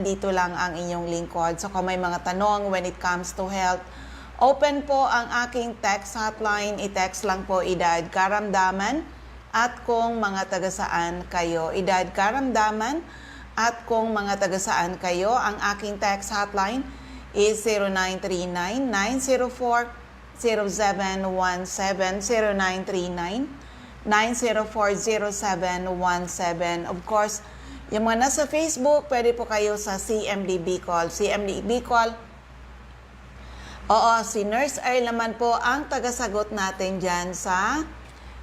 Dito lang ang inyong lingkod. So kung may mga tanong when it comes to health, open po ang aking text hotline. I-text lang po edad karamdaman at kung mga taga-saan kayo. Edad karamdaman at kung mga taga-saan kayo. Ang aking text hotline is 0939-904-0717. 0939-904-0717. Of course, yung mga nasa Facebook, pwede po kayo sa CMD Bicol. CMD Bicol. Oo, si Nurse Earl naman po ang tagasagot natin dyan sa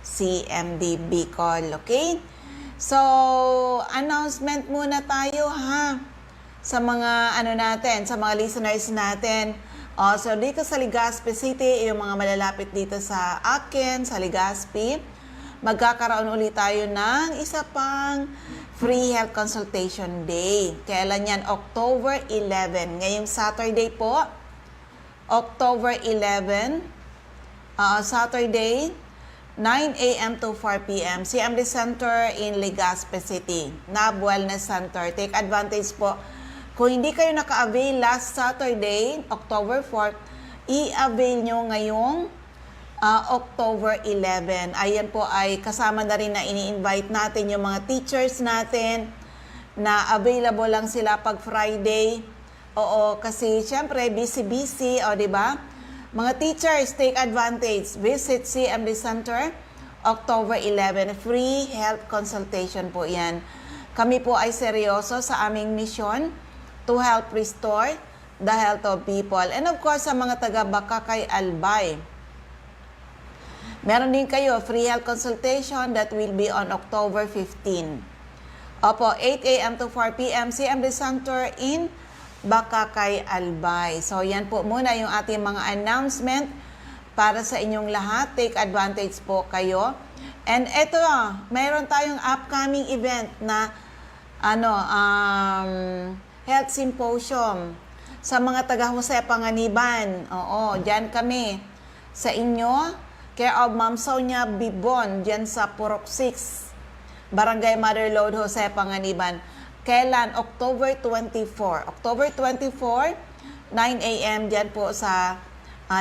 CMD Bicol. Okay? So, announcement muna tayo ha. Sa mga sa mga listeners natin. So, dito sa Legazpi City, yung mga malalapit dito sa akin, sa Legazpi, magkakaroon ulit tayo ng isa pang free health consultation day. Kailan yan? October 11. Ngayong Saturday po, October 11, Saturday, 9 a.m. to 4 p.m. CMD Center in Legazpi City. NAB Wellness Center. Take advantage po. Kung hindi kayo naka-avail last Saturday, October 4, i-avail nyo ngayong October 11. Ayan po ay kasama na rin na ini-invite natin yung mga teachers natin na available lang sila pag Friday. Oo, kasi syempre busy-busy, o di ba? Mga teachers, take advantage. Visit CMD Center, October 11. Free health consultation po yan. Kami po ay seryoso sa aming mission to help restore the health of people. And of course, sa mga taga-Bakakay Albay, meron din kayo free health consultation that will be on October 15. Opo, 8 a.m. to 4 p.m. CMD Center in Bakakay Albay. So, yan po muna yung ating mga announcement para sa inyong lahat. Take advantage po kayo. And eto, mayroon tayong upcoming event na health symposium sa mga taga Jose Panganiban. Oo, dyan kami sa inyo. Care of Ma'am Sonia Bibon, dyan sa Purok 6, Barangay Mother Lode, Jose Panganiban. Kailan? October 24. October 24, 9 a.m. dyan po sa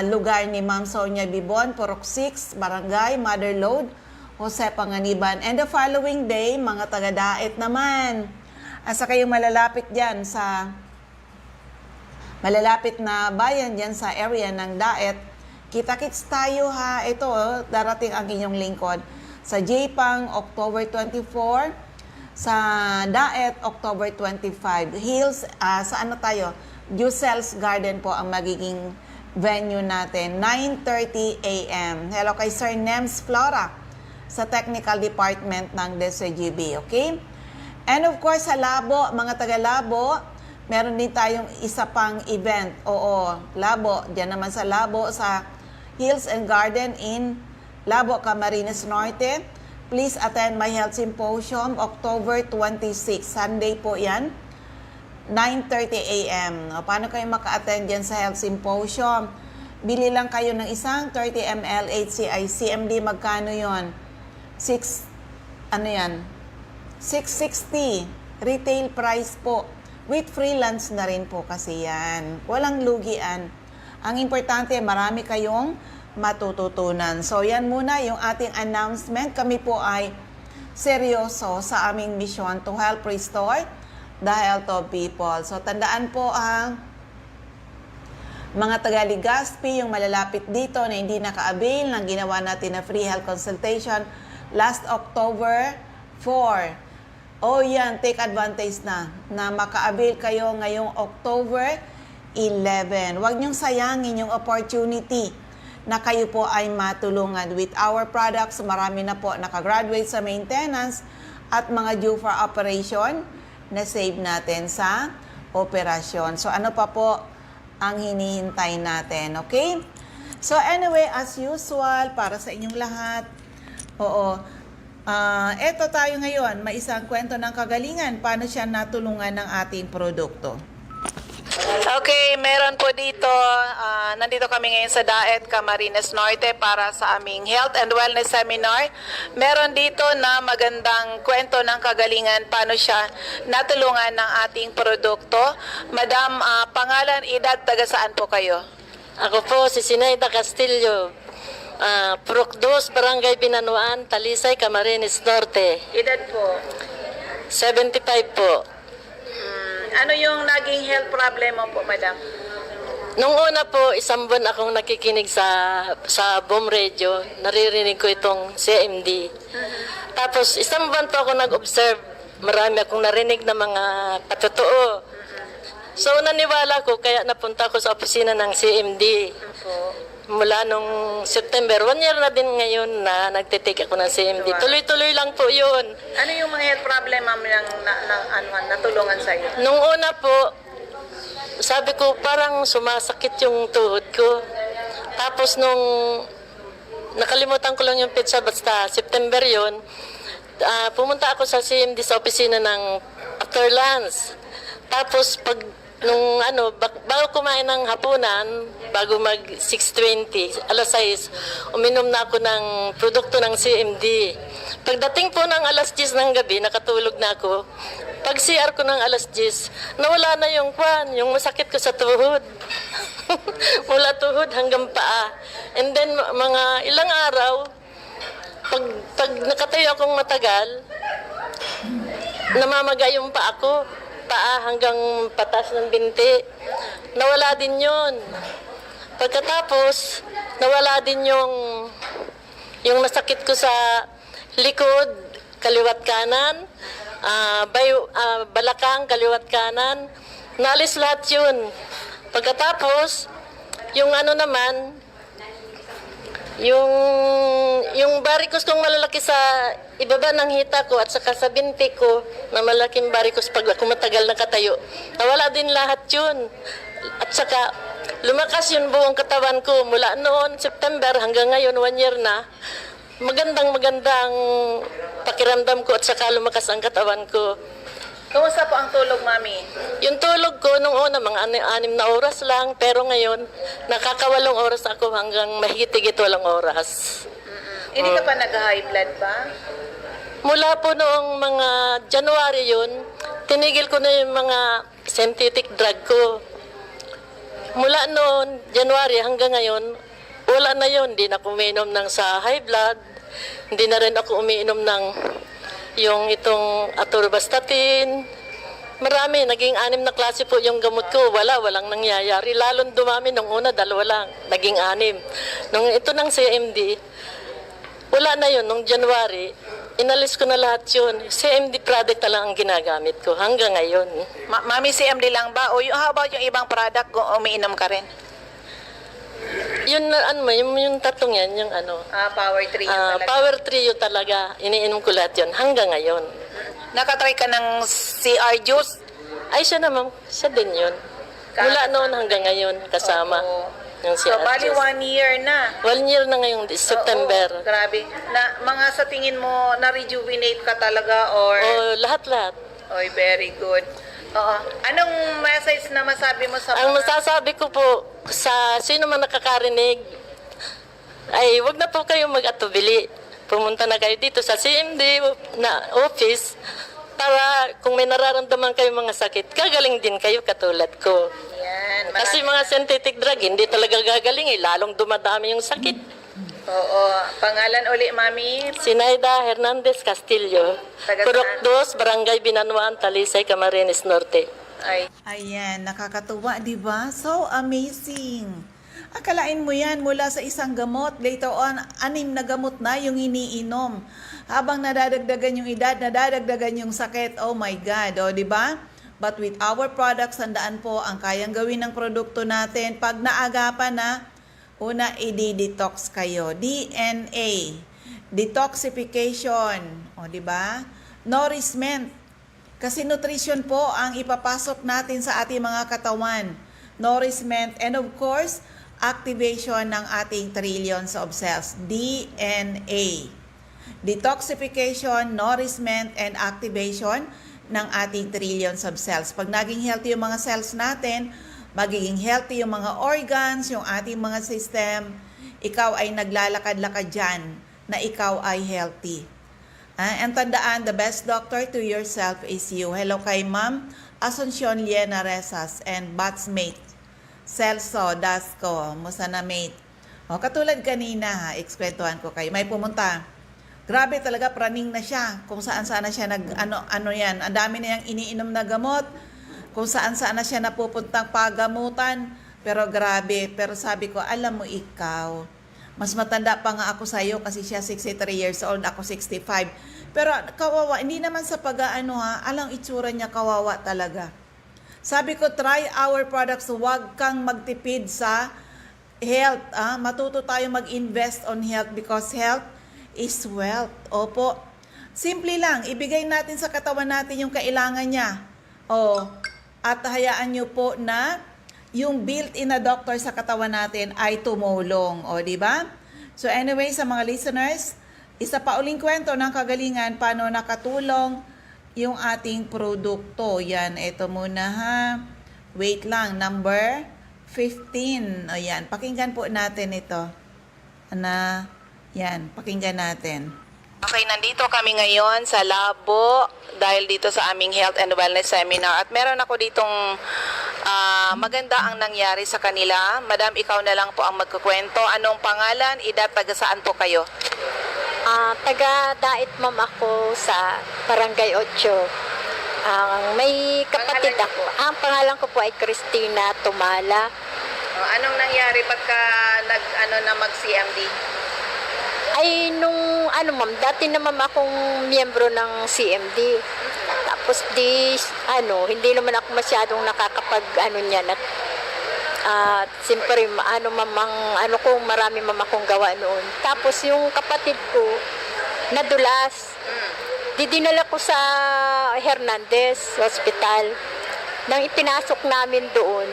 lugar ni Ma'am Sonia Bibon, Purok 6, Barangay Mother Lode, Jose Panganiban. And the following day, mga taga-Daet naman. Asa kayong malalapit dyan sa malalapit na bayan dyan sa area ng Daet. Kita-kits tayo ha. Ito, darating ang inyong lingkod. Sa J-Pang, October 24. Sa Daet, October 25. Hills, sa tayo? Jusel's Garden po ang magiging venue natin. 9:30 a.m. Hello kay Sir Nems Flora sa Technical Department ng DSGB. Okay? And of course, sa Labo, mga taga-Labo, meron din tayong isa pang event. Oo, Labo. Diyan naman sa Labo, sa Hills and Garden in Labo, Camarines Norte. Please attend my health symposium, October 26. Sunday po yan, 9:30 a.m. Paano kayo maka-attend dyan sa health symposium? Bili lang kayo ng isang 30 ml HCI CMD. Magkano yon? 660. Retail price po. With freelance na rin po kasi yan. Walang lugian. Ang importante, marami kayong matututunan. So, yan muna yung ating announcement. Kami po ay seryoso sa aming mission to help restore the health of people. So, tandaan po ang mga taga-Legazpi, yung malalapit dito na hindi naka-avail ng ginawa natin na free health consultation last October 4. O yan, take advantage na maka-avail kayo ngayong October 11. Huwag niyong sayangin yung opportunity na kayo po ay matulungan. With our products, marami na po nakagraduate sa maintenance at mga due for operation na save natin sa operasyon. So ano pa po ang hinihintay natin, okay? So anyway, as usual, para sa inyong lahat, eto tayo ngayon, may isang kwento ng kagalingan, paano siya natulungan ng ating produkto. Okay, meron po dito, nandito kami ngayon sa Daet, Camarines Norte para sa aming Health and Wellness Seminar. Meron dito na magandang kwento ng kagalingan, paano siya natulungan ng ating produkto. Madam, pangalan, edad, taga saan po kayo? Ako po si Sinaida Castillo, Procdos, Barangay Binanuan, Talisay, Camarines Norte. Edad po? 75 po. Ano yung naging health problem mo po, madam? Nung una po, isang buwan akong nakikinig sa Boom Radio, naririnig ko itong CMD. Tapos isang buwan po ako nag-observe, marami akong narinig na mga patotoo. So naniwala ko, kaya napunta ako sa opisina ng CMD. Mula nung September, 1 year na din ngayon na nagtitake ako ng CMD. Tuloy-tuloy lang po yun. Ano yung mga health problem, ma'am, natulungan sa'yo? Nung una po, sabi ko parang sumasakit yung tuhod ko. Tapos nung nakalimutan ko lang yung pizza, basta September yun, pumunta ako sa CMD sa opisina ng after lunch. Tapos pag nung bago kumain ng hapunan, bago mag 6:20, alas 6, uminom na ako ng produkto ng CMD. Pagdating po ng alas 10 ng gabi, nakatulog na ako. Pag CR ko ng alas 10, nawala na yung masakit ko sa tuhod. Mula tuhod hanggang paa. And then mga ilang araw, pag nakatayo akong matagal, namamaga yung paa ko. Paa hanggang patas ng binti. Nawala din yun. Pagkatapos, nawala din yung nasakit ko sa likod, kaliwat kanan, balakang, kaliwat kanan. Naalis lahat yun. Pagkatapos, yung yung varicose kong malalaki sa ibaba ng hita ko at saka sa binti ko na malaking varicose pag ako matagal nakatayo, nawala din lahat yun. At saka lumakas yung buong katawan ko mula noon September hanggang ngayon 1 year na. Magandang pakiramdam ko at saka lumakas ang katawan ko. Kumusta po ang tulog, mami? Yung tulog ko nung una, mga 6 na oras lang, pero ngayon, nakakawalong oras ako hanggang mahigit-higit 8 oras. Hindi ka pa nag-high blood ba? Mula po noong mga January yun, tinigil ko na yung mga synthetic drug ko. Mula noon, January hanggang ngayon, wala na yun. Hindi na ako umiinom ng sa high blood, hindi na rin ako umiinom ng yung itong atorvastatin. Marami, naging 6 na klase po yung gamot ko. Walang nangyayari. Lalong dumami nung una, 2 lang. Naging 6. Nung ito ng CMD, wala na yun. Nung January, inalis ko na lahat yun. CMD product na lang ang ginagamit ko hanggang ngayon. Mami, CMD lang ba? O how about yung ibang product, umiinom ka rin? Yun, yung tatlong yan, yung Power 3 yun talaga. Power Trio talaga. Iniinom ko lahat yun hanggang ngayon. Nakatry ka ng CR juice? Ay, siya naman, siya din yun. Mula noon hanggang ngayon, kasama. Yung So, bali 1 year na. 1 year na ngayong September. Oo, grabe. Mga sa tingin mo, na-rejuvenate ka talaga or... Lahat-lahat. Oy, very good. Oo. Anong message na masabi mo sa Ang masasabi ko po sa sino man nakakarinig, ay wag na po kayong mag-atubili. Pumunta na kayo dito sa CMD na office para kung may nararamdaman kayong mga sakit, gagaling din kayo katulad ko. Yan. Kasi mga synthetic drug, hindi talaga gagaling lalong dumadami yung sakit. Oo. Pangalan uli, mami? Sinaida Hernandez Castillo, Taga Procdos, Barangay Binanuan, Talisay, Camarines Norte. Ayan, nakakatuwa, di ba? So amazing. Akalain mo yan, mula sa isang gamot, later on, 6 na gamot na yung iniinom. Habang nadadagdagan yung edad, nadadagdagan yung sakit, oh my God, oh, di ba? But with our products, sandaan po ang kayang gawin ng produkto natin. Pag naagapan na, una, i-detox kayo. DNA, detoxification, o di ba? Nourishment. Kasi nutrition po ang ipapasok natin sa ating mga katawan. Nourishment and of course, activation ng ating trillions of cells. DNA. Detoxification, nourishment, and activation ng ating trillions of cells. Pag naging healthy yung mga cells natin, magiging healthy yung mga organs, yung ating mga system, ikaw ay naglalakad-lakad dyan na ikaw ay healthy. And tandaan, the best doctor to yourself is you. Hello kay Ma'am Asuncion Liena Resas and batchmate Celso Dasco, Musana mate. O, katulad kanina, ha, ekskwentuhan ko kayo. May pumunta. Grabe talaga, praning na siya. Kung saan-saan na siya ano yan. Ang dami na yung iniinom na gamot. Kung saan-saan na siya napupuntang pagamutan. Pero grabe. Pero sabi ko, alam mo ikaw, mas matanda pa nga ako sa'yo kasi siya 63 years old, ako 65. Pero kawawa, hindi naman sa pag-ano ha, alang itsura niya kawawa talaga. Sabi ko, try our products, huwag kang magtipid sa health. Matuto tayo mag-invest on health because health is wealth. Opo. Simple lang, ibigay natin sa katawan natin yung kailangan niya. At hayaan nyo po na yung built-in na doctor sa katawan natin ay tumulong. Di ba? So anyway, sa mga listeners, isa pa uling kwento ng kagalingan, paano nakatulong yung ating produkto. Yan, ito muna ha. Wait lang, number 15. Ayan, pakinggan po natin ito. Yan, pakinggan natin. Okay, nandito kami ngayon sa labo dahil dito sa aming health and wellness seminar. At meron ako ditong maganda ang nangyari sa kanila. Madam, ikaw na lang po ang magkukwento. Anong pangalan? Edad, taga saan po kayo? Taga-Dait Ma'am ako sa Barangay 8. May kapatid ako. Ang pangalan ko po ay Christina Tumala. Anong nangyari pagka mag-CMD? Ay nung ma'am, dati na ma'am akong miyembro ng CMD. Tapos hindi naman ako masyadong niyan at siyempre marami ma'am akong gawa noon. Tapos yung kapatid ko nadulas. Dinala ko sa Hernandez Hospital. Nang ipinasok namin doon,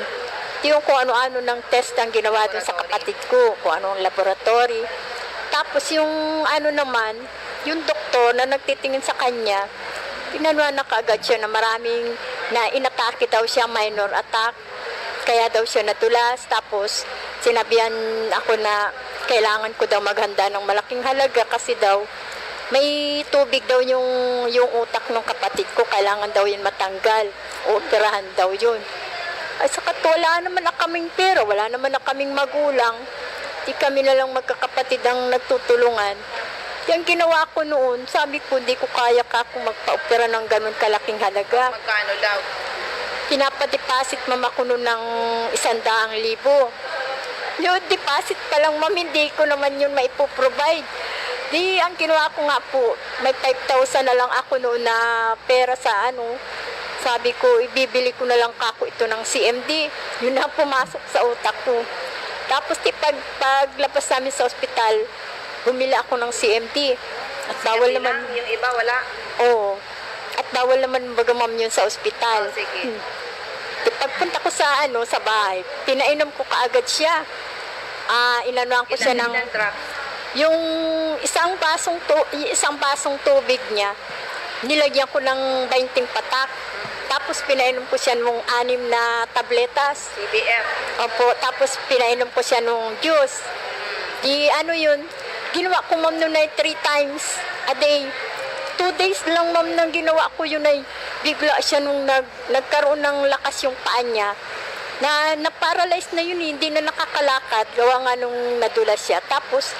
yung kung ano-ano ng test ang ginawa doon sa kapatid ko, kung anong laboratory. Tapos yung naman, yung doktor na nagtitingin sa kanya, pinanuan na kaagad siya na maraming na inatake daw siya, minor attack. Kaya daw siya natulas. Tapos sinabihan ako na kailangan ko daw maghanda ng malaking halaga kasi daw may tubig daw yung utak ng kapatid ko. Kailangan daw yun matanggal. Operahan daw yun. Ay sakat wala naman na kaming pera, wala naman na kaming magulang. Di kami na lang magkakapatid ang nagtutulungan. Yung ginawa ko noon, sabi ko, hindi ko kaya kung magpa-opera ng ganun kalaking halaga. Magkano daw? Pinapadipasit mama ko noon ng 100,000. Yung deposit pa lang ma'am, hindi ko naman yun maipoprovide. Di, ang ginawa ko nga po, may 5,000 na lang ako noon na pera sa sabi ko, ibibili ko na lang kako ito ng CMD. Yun ang pumasok sa utak ko. Tapos paglabas namin sa ospital, bumili ako ng CMD. At bawal naman. Yung iba wala? Oo. At bawal naman baga ma'am yun sa ospital. Sige. Pagpunta ko sa sa bahay, pinainom ko kaagad siya. Inanuan ko siya ng yung isang basong tubig niya. Nilagyan ko ng 20 patak. Tapos pinainom ko siya nung 6 na tabletas. CBF. Opo, tapos pinainom ko siya nung juice. Yun, ginawa ko ma'am nun ay 3 times a day. 2 days lang ma'am nang ginawa ko yun ay bigla siya nung nagkaroon ng lakas yung paa niya. Na-paralyze na yun, hindi na nakakalakad. Gawa nga nung nadulas siya. Tapos,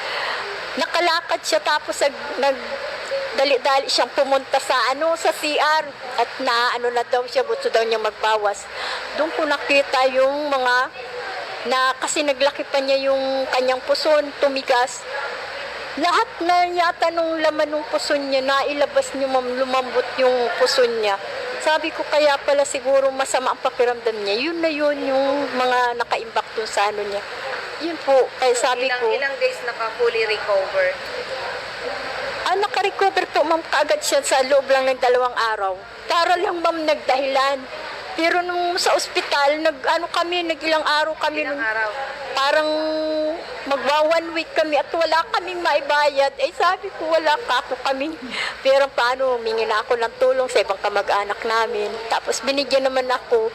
nakalakad siya tapos dali-dali siyang pumunta sa CR at na daw siya, gusto daw niya magbawas. Doon ko nakita yung mga kasi naglaki pa niya yung kanyang puson, tumigas. Lahat na yata nung laman ng puson niya, nailabas niya ma'am, lumambot yung puson niya. Sabi ko kaya pala siguro masama ang pakiramdam niya. Yun na yun yung mga nakaimbak dun sa niya. Yun po, kaya sabi ko. Ilang days naka-fully recover? Naka-recover po ma'am kaagad siya sa loob lang ng 2 araw. Para lang ma'am nagdahilan. Pero nung sa ospital, nag-ilang araw kami. Ilang araw? Parang magwa 1 week kami at wala kaming maibayad. Eh sabi ko, wala ka ako kaming. Pero paano, humingi na ako ng tulong sa ibang kamag-anak namin. Tapos binigyan naman ako.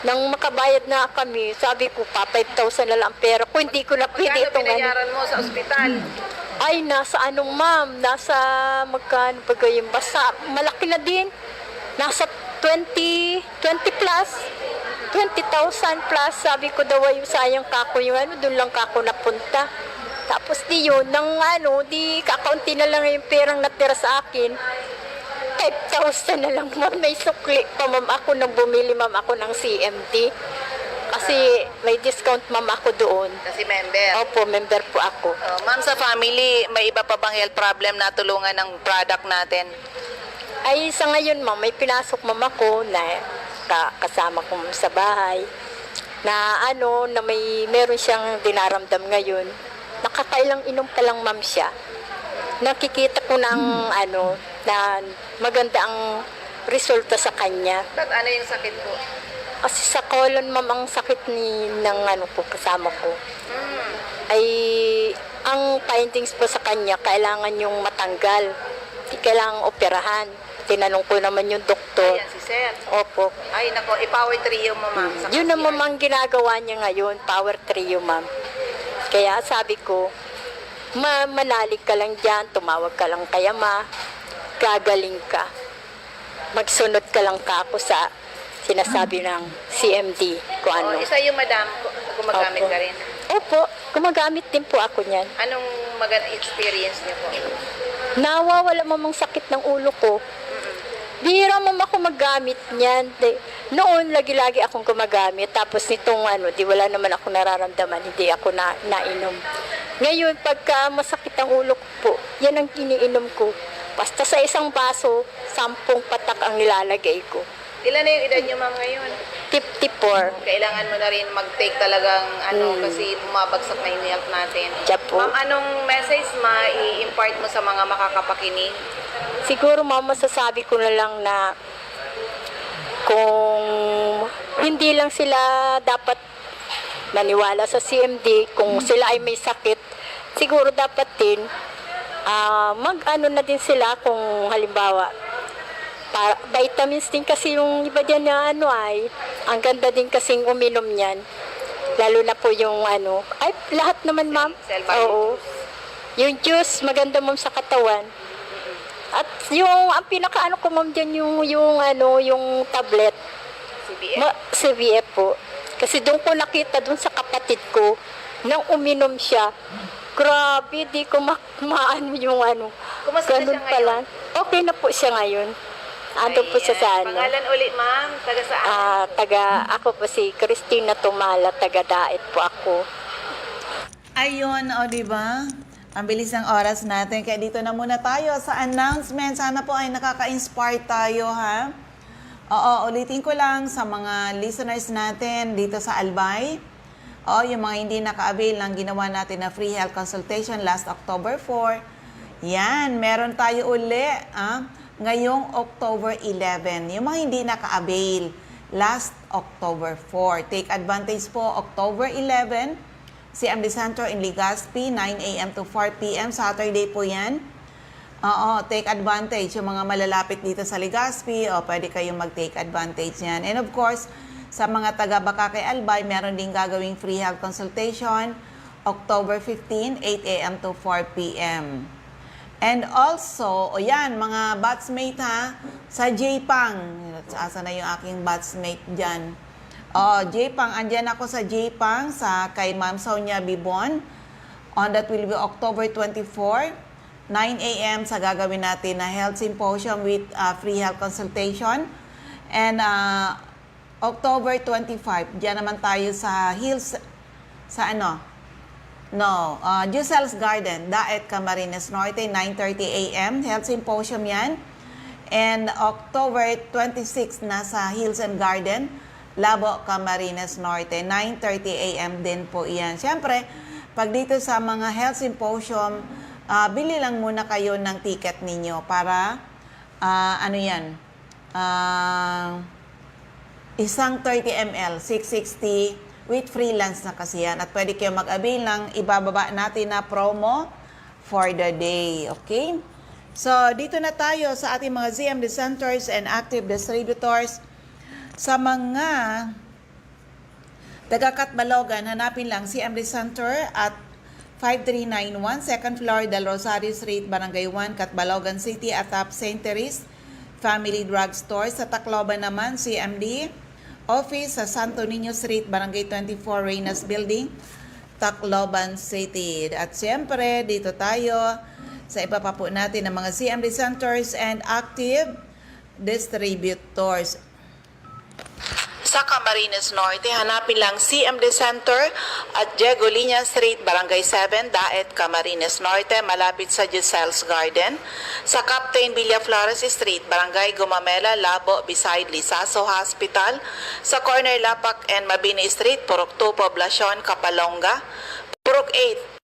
Nang makabayad na kami, sabi ko, 5,000 na lang pera. Kung hindi ko na pwede itong mo sa ospital? Ay, nasa anong ma'am? Nasa magkano ba yung basta? Malaki na din. Nasa 20 plus. 20,000 plus. Sabi ko daw ay sayang kako yung doon lang kako napunta. Tapos di yun, di kakaunti na lang yung perang natira sa akin. 5,000 na lang ma'am. May sukli pa ma'am ako nang bumili ma'am ako ng CMD. Kasi may discount ma'am ako doon. Kasi member. Opo, member po ako. Ma'am, sa family, may iba pa bang health problem na tulungan ng product natin? Ay, sa ngayon ma'am, may pinasok ma'am ako na kasama ko sa bahay. Na na meron siyang dinaramdam ngayon. Nakakailang inom pa lang ma'am siya. Nakikita ko ng na maganda ang resulta sa kanya. At ano yung sakit po? Kasi sa colon ma'am ang sakit ng po kasama ko. Ay ang findings po sa kanya kailangan yung matanggal. Di kailangang operahan. Tinanong ko naman yung doktor. Ayan, si Sir. Opo. Ay, nako, i-power trio mo, ma'am. Yun na ma'am ang ginagawa niya ngayon, power trio ma'am. Kaya sabi ko, manalig ka lang dyan, tumawag ka lang kay ama, gagaling ka. Magsunod ka lang ka ako sa sinasabi ng CMD kung ano. Isa yung madam, gumagamit Opo. ka rin. Opo, gumagamit din po ako niyan. Anong magandang experience niyo po? Nawawala mamang sakit ng ulo ko. Bihira mama ako magamit niyan. Noon, lagi-lagi akong gumagamit. Tapos nitong di wala naman ako nararamdaman. Hindi ako nainom. Ngayon, pagka masakit ang ulo ko po, yan ang iniinom ko. Basta sa isang baso, 10 patak ang nilalagay ko. Ilan na yung edad niyo, ma'am, ngayon? 54. Kailangan mo na rin mag-take talagang kasi bumabagsak na yung health natin. Diyan po. Ma'am, anong message ma-i-impart mo sa mga makakapakinig? Siguro mama, masasabi ko na lang na kung hindi lang sila dapat naniwala sa CMD, kung sila ay may sakit, siguro dapat din na din sila kung halimbawa vitamins din kasi yung iba dyan na ang ganda din kasing uminom niyan. Lalo na po yung ay lahat naman ma'am. Oo. Yung juice, maganda ma'am sa katawan. At ang pinaka ko ma'am dyan yung tablet. CBF? CBF po. Kasi doon ko nakita doon sa kapatid ko nang uminom siya. Grabe, di ko maano yung Kumusta na siya ngayon? pala. Okay na po siya ngayon. Ando po siya sa Pangalan ulit, ma'am? Taga saan? Ako po si Christina Tumala, taga Daet po ako. Ayun, di ba? Ang bilis ng oras natin. Kaya dito na muna tayo sa announcement. Sana po ay nakaka-inspire tayo, ha? Oo, ulitin ko lang sa mga listeners natin dito sa Albay. Yung mga hindi naka-avail ng ginawa natin na free health consultation last October 4. Yan, meron tayo uli, ngayong October 11. Yung mga hindi naka-avail last October 4. Take advantage po, October 11, CMD Center in Legazpi, 9 a.m. to 4 p.m. Saturday po yan. Take advantage. Yung mga malalapit dito sa Legazpi, pwede kayong mag-take advantage yan. And of course, sa mga taga Bakakay Albay, meron din gagawing free health consultation, October 15, 8 a.m. to 4 p.m. And also, yan, mga batchmate ha, sa JPANG. Asa na yung aking batchmate dyan. JPANG, andyan ako sa JPANG, kay Ma'am Sonia Bibon. That will be October 24, 9 a.m. sa gagawin natin na health symposium with free health consultation. And October 25, dyan naman tayo sa Hills, Jusel's Garden, Daet, Camarines Norte, 9:30 a.m. Health Symposium yan. And October 26, nasa Hills and Garden, Labo, Camarines Norte, 9:30 a.m. din po yan. Siyempre, pag dito sa mga Health Symposium, bili lang muna kayo ng ticket ninyo para, Isang 30 ml, 660 with freelance na kasi yan. At pwede kayo mag-avail ng ibababa natin na promo for the day. Okay? So, dito na tayo sa ating mga ZMD centers and active distributors. Sa mga taga-Katbalogan, hanapin lang CMD Center at 5391, second floor, Del Rosario Street, Barangay 1, Katbalogan City, atap St. Therese Family Drug Store. Sa Tacloban naman, CMD Office sa Santo Niño Street, Barangay 24, Reynas Building, Tacloban City. At siyempre, dito tayo sa iba pa po natin ng mga CMD centers and active distributors. Sa Camarines Norte, hanapin lang CMD Center at Diego Liña Street, Barangay 7, Daet, Camarines Norte, malapit sa Giselle's Garden. Sa Captain Villaflores Street, Barangay Gumamela, Labo, beside Lisaso Hospital. Sa corner Lapak and Mabini Street, Purok 2, Poblacion, Kapalonga. Purok 8,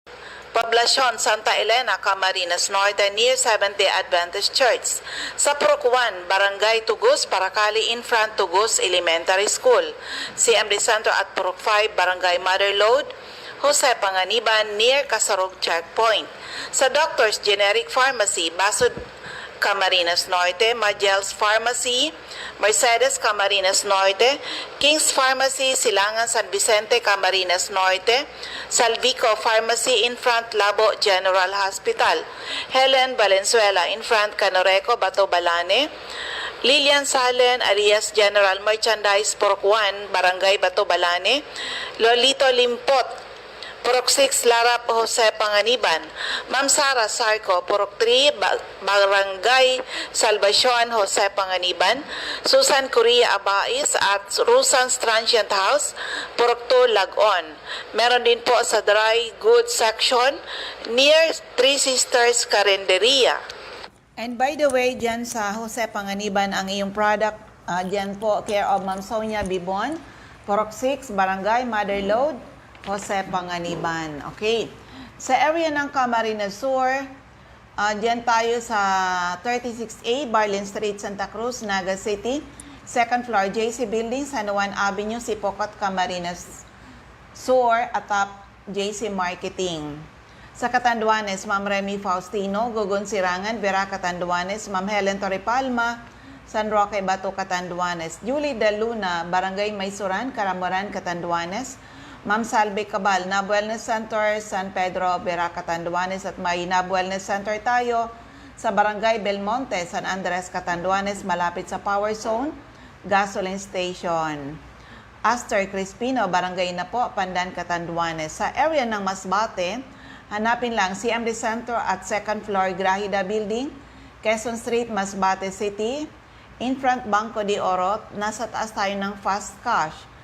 Poblacion, Santa Elena, Camarines Norte, near Seventh-day Adventist Church. Sa Purok 1, Barangay Tugus, Paracali, in front Tugus Elementary School. CMD Center at Purok 5, Barangay Motherlode, Jose Panganiban, near Kasarog Checkpoint. Sa Doctors Generic Pharmacy, Basud, Camarines Norte, Magel's Pharmacy, Mercedes, Camarines Norte, King's Pharmacy, Silangan, San Vicente, Camarines Norte, Salvico Pharmacy, in front Labo General Hospital, Helen Valenzuela, in front Canoreco, Bato Balane, Lilian Salen, Arias General Merchandise, Purok 1, Barangay Bato Balane, Lolito Limpot, Purok 6, Larap, Jose Panganiban. Ma'am Sara Sarco, Purok 3, Barangay Salvacion, Jose Panganiban. Susan Correa Abais at Rusan's Transient House, Purok 2, Lagon. Meron din po sa Dry Goods Section near Three Sisters Carinderia. And by the way, dyan sa Jose Panganiban, ang iyong product, dyan po, care of Ma'am Sonia Bibon, Purok 6, Barangay Motherlode, Jose Panganiban. Okay. Sa area ng Camarines Sur, diyan tayo sa 36A, Barlin Street, Santa Cruz, Naga City. Second floor, JC Building, San Juan Avenue, Sipocot, Camarines Sur, atap JC Marketing. Sa Catanduanes, Ma'am Remy Faustino, Gugun Sirangan, Vera Catanduanes, Ma'am Helen Torrepalma, San Roque, Bato, Catanduanes. Julie De Luna, Barangay Maysuran, Caramoran, Catanduanes. Ma'am Salve Cabal, Nab Wellness Center, San Pedro, Vera, Catanduanes, at may Nab Wellness Center tayo sa Barangay Belmonte, San Andres, Catanduanes, malapit sa Power Zone, Gasoline Station. Aster Crispino, Barangay na po, Pandan, Catanduanes. Sa area ng Masbate, hanapin lang CMD Center at second floor, Grahida Building, Quezon Street, Masbate City, in front Banco de Oro, nasa taas tayo ng Fast Cash.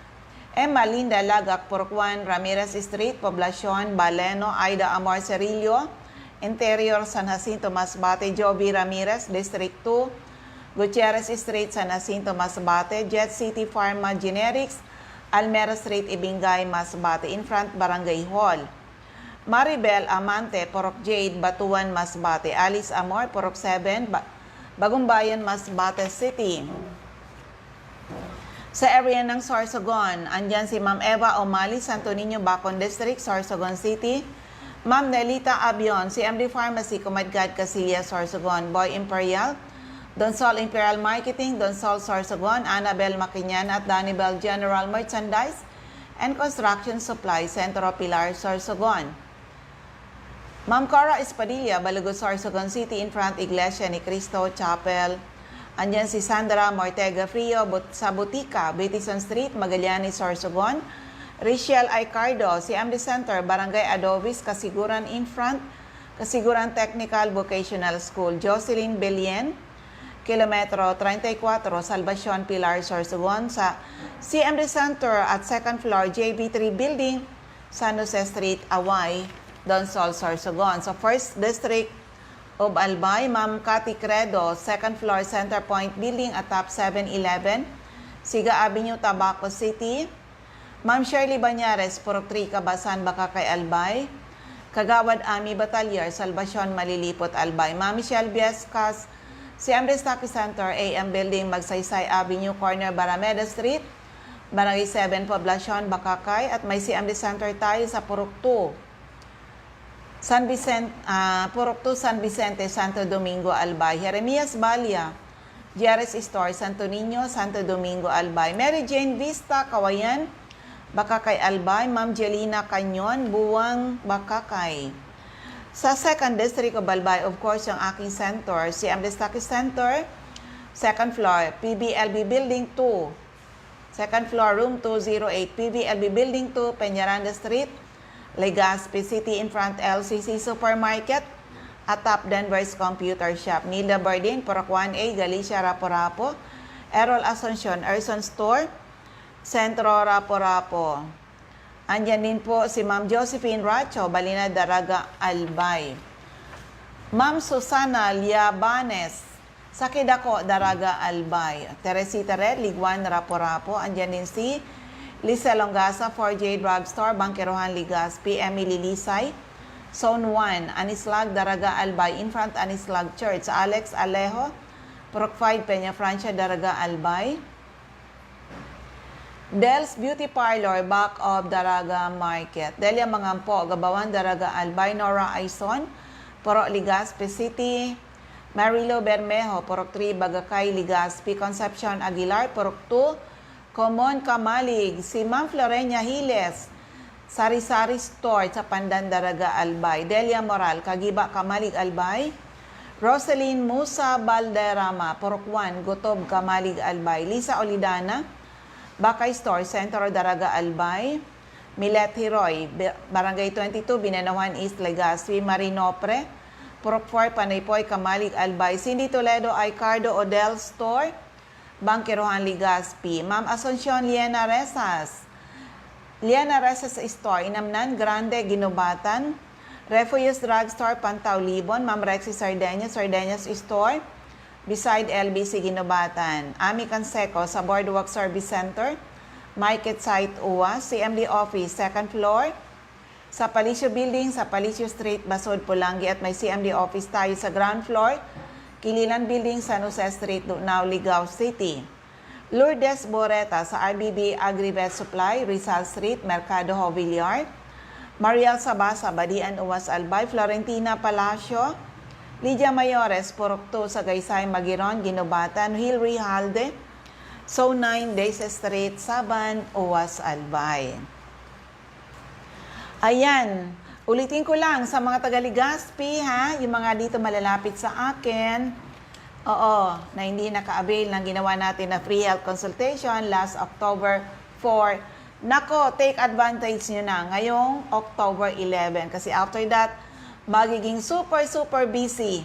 Emma Linda Lagak, Purok 1, Ramirez Street, Poblacion, Baleno, Aida Amor Cerillo, Interior, San Jacinto, Masbate, Joby Ramirez, District 2, Gutierrez Street, San Jacinto, Masbate, Jet City Pharma Generics, Almera Street, Ibingay, Masbate, in front Barangay Hall. Maribel Amante, Purok Jade, Batuan, Masbate, Alice Amor, Purok 7, Bagumbayan, Masbate City. Sa area ng Sorsogon, andyan si Ma'am Eva Omali, Santo Niño, Bacon District, Sorsogon City. Ma'am Nelita Abion, CMD Pharmacy, Comadgad, Casillas, Sorsogon. Boy Imperial, Donsol Imperial Marketing, Donsol Sorsogon, Annabel Maquinyan at Danibel General Merchandise and Construction Supply, Centro Pilar, Sorsogon. Ma'am Cora Espadilla, Balugo, Sorsogon City, in front Iglesia ni Cristo Chapel. Andyan si Sandra Mortega Frio sa Butika, Bitison Street, Magallanes, Sorsogon. Richelle Aicardo, CMD Center, Barangay Adobis, Kasiguran, in front Kasiguran Technical Vocational School. Jocelyn Belien, Kilometro 34, Salvacion, Pilar, Sorsogon. Sa CMD Center at second floor, JB3 Building, San Jose Street, Away, Donsol, Sorsogon. So first district of Albay, Ma'am Cathy Credo, second floor, Center Point Building, atap 7-Eleven, Siga Avenue, Tabaco City. Ma'am Shirley Banyares, Purok 3, Kabasan, Bakakay, Albay. Kagawad Ami Batalyer, Salvacion, Malilipot, Albay. Ma'am Michelle Biescas, CMD Stocky Center, AM Building, Magsaysay Avenue, corner Barameda Street, Barangay 7, Poblacion, Bakakay. At may CMD Center tayo sa Purok 2. Purok 2, San Vicente, Santo Domingo, Albay. Jeremias Balia, Jerez Store, Santo Niño, Santo Domingo, Albay. Mary Jane Vista, Kawayan, Bakakay, Albay. Ma'am Jelina Canyon, Buwang, Bakakay. Sa 2nd District of Albay, of course, yung aking center, CMD Stockist Center, 2nd floor, PBLB Building 2. 2nd floor, room 208, PBLB Building 2, Peñaranda Street, Legazpi City in front LCC Supermarket, at Top Denver's Computer Shop. Nilda Bardin, Purok 1A, Galicia, Rapo-Rapo, Errol Asuncion, Erson Store, Centro, Rapo-Rapo. Andyan din po si Ma'am Josephine Racho, Balina, Daraga, Albay. Ma'am Susana Liabanes, Sakidako, Daraga, Albay. Teresita Red, Liguan, Rapo-Rapo. Andyan din si Lisa Longasa, 4J Drugstore, Bangkerohan, Legazpi. Emily Lisay, Zone 1, Anislag, Daraga, Albay. In front, Anislag Church. Alex Alejo, Purok 5, Peña Francia, Daraga, Albay. Del's Beauty Parlor, back of Daraga Market. Delia Mangampo, Gabawan, Daraga, Albay. Nora Aison, Purok Legazpi City. Marilo Bermejo, Purok 3, Bagakay, Legazpi. Concepcion Aguilar, Purok 2, Common Kamalig. Si Ma'am Florenia Hiles, Sari-Sari Store sa Pandan, Daraga, Albay. Delia Moral, Kagiba, Kamalig, Albay. Rosaline Musa Balderrama, Purok 1, Gutob, Kamalig, Albay. Lisa Olidana, Bakay Store, Centro, Daraga, Albay. Milet Hiroy, Barangay 22, Binanawan East, Legazpi. Marinopre, Purok 4, Panaypoy, Kamalig, Albay. Cindy Toledo, Icardo Odell Store, Bangkerohan, Legazpi. Ma'am Asuncion Liena Resas, Liena Resas Store, Inamnan, Grande, Ginubatan. Refugees Drugstore, Pantaw, Libon. Ma'am Rexy Sardeñas, Sardeñas Store, beside LBC, Ginubatan. Ami Canseco sa Boardwalk Service Center, Market Site, UWA. CMD Office, 2nd floor, sa Palicio Building, sa Palicio Street, Basod, Pulangi. At may CMD office tayo sa ground floor, Kililan Building, San Jose Street, Dunao, Ligao City. Lourdes Boreta sa RBB Agribet Supply, Rizal Street, Mercado Villar. Mariel Sabasa, Badian, Uwas, Albay. Florentina Palacio, Lydia Mayores, Purok 2, sa Gaysay, Magiron, Ginubatan. Hilary Halde, Zone 9, Days Street, Saban, Uwas, Albay. Ayan, ulitin ko lang sa mga taga-Legazpi, ha, yung mga dito malalapit sa akin, na hindi naka-avail ng ginawa natin na free health consultation last October 4. Nako, take advantage nyo na ngayong October 11 kasi after that, magiging super busy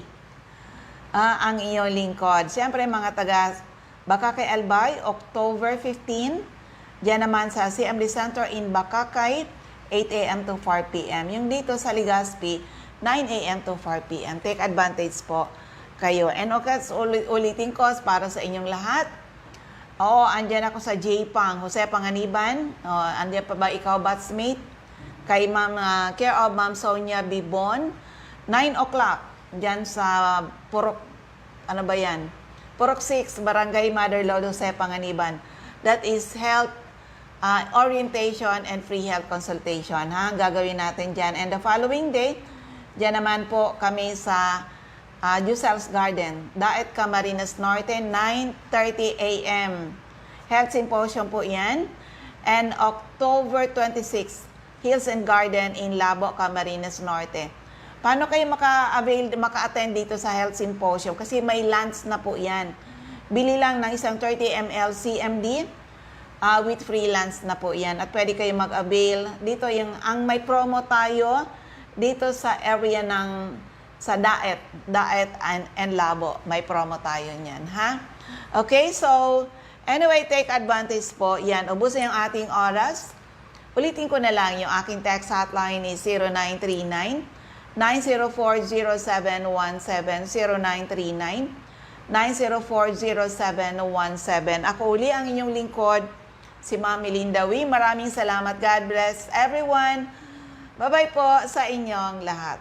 ang iyong lingkod. Siyempre, mga taga Bakakay, Albay, October 15, diyan naman sa CMD Center in Bakakay, 8 a.m. to 4 p.m. Yung dito sa Legazpi, 9 a.m. to 4 p.m. Take advantage po kayo. And okay, ulitin ko para sa inyong lahat. Oo, andyan ako sa J-Pang, Jose Panganiban. Andyan pa ba ikaw, batchmate? Kay Ma'am, care of Ma'am Sonia Bibon. 9 o'clock, dyan sa Purok, ano ba yan? Purok 6, Barangay Mother Lord Jose Panganiban. That is health orientation and free health consultation. Ha? Gagawin natin dyan. And the following day, dyan naman po kami sa Jusel's Garden, Daet Camarines Norte, 9:30 a.m. Health Symposium po yan. And October 26, Hills and Garden in Labo, Camarines Norte. Paano kayo maka-attend dito sa Health Symposium? Kasi may lunch na po yan. Bili lang ng isang 30 ml CMD, with freelance na po yan. At pwede kayo mag-avail. Dito ang may promo tayo dito sa area ng sa Daet and Labo. May promo tayo niyan, ha? Okay, so anyway, take advantage po. Yan, ubusin yung ating oras. Ulitin ko na lang, yung aking text hotline is 0939-904-0717, 0939-904-0717. Ako uli ang inyong lingkod, si Ma'am Melinda Wee. Maraming salamat. God bless everyone. Bye-bye po sa inyong lahat.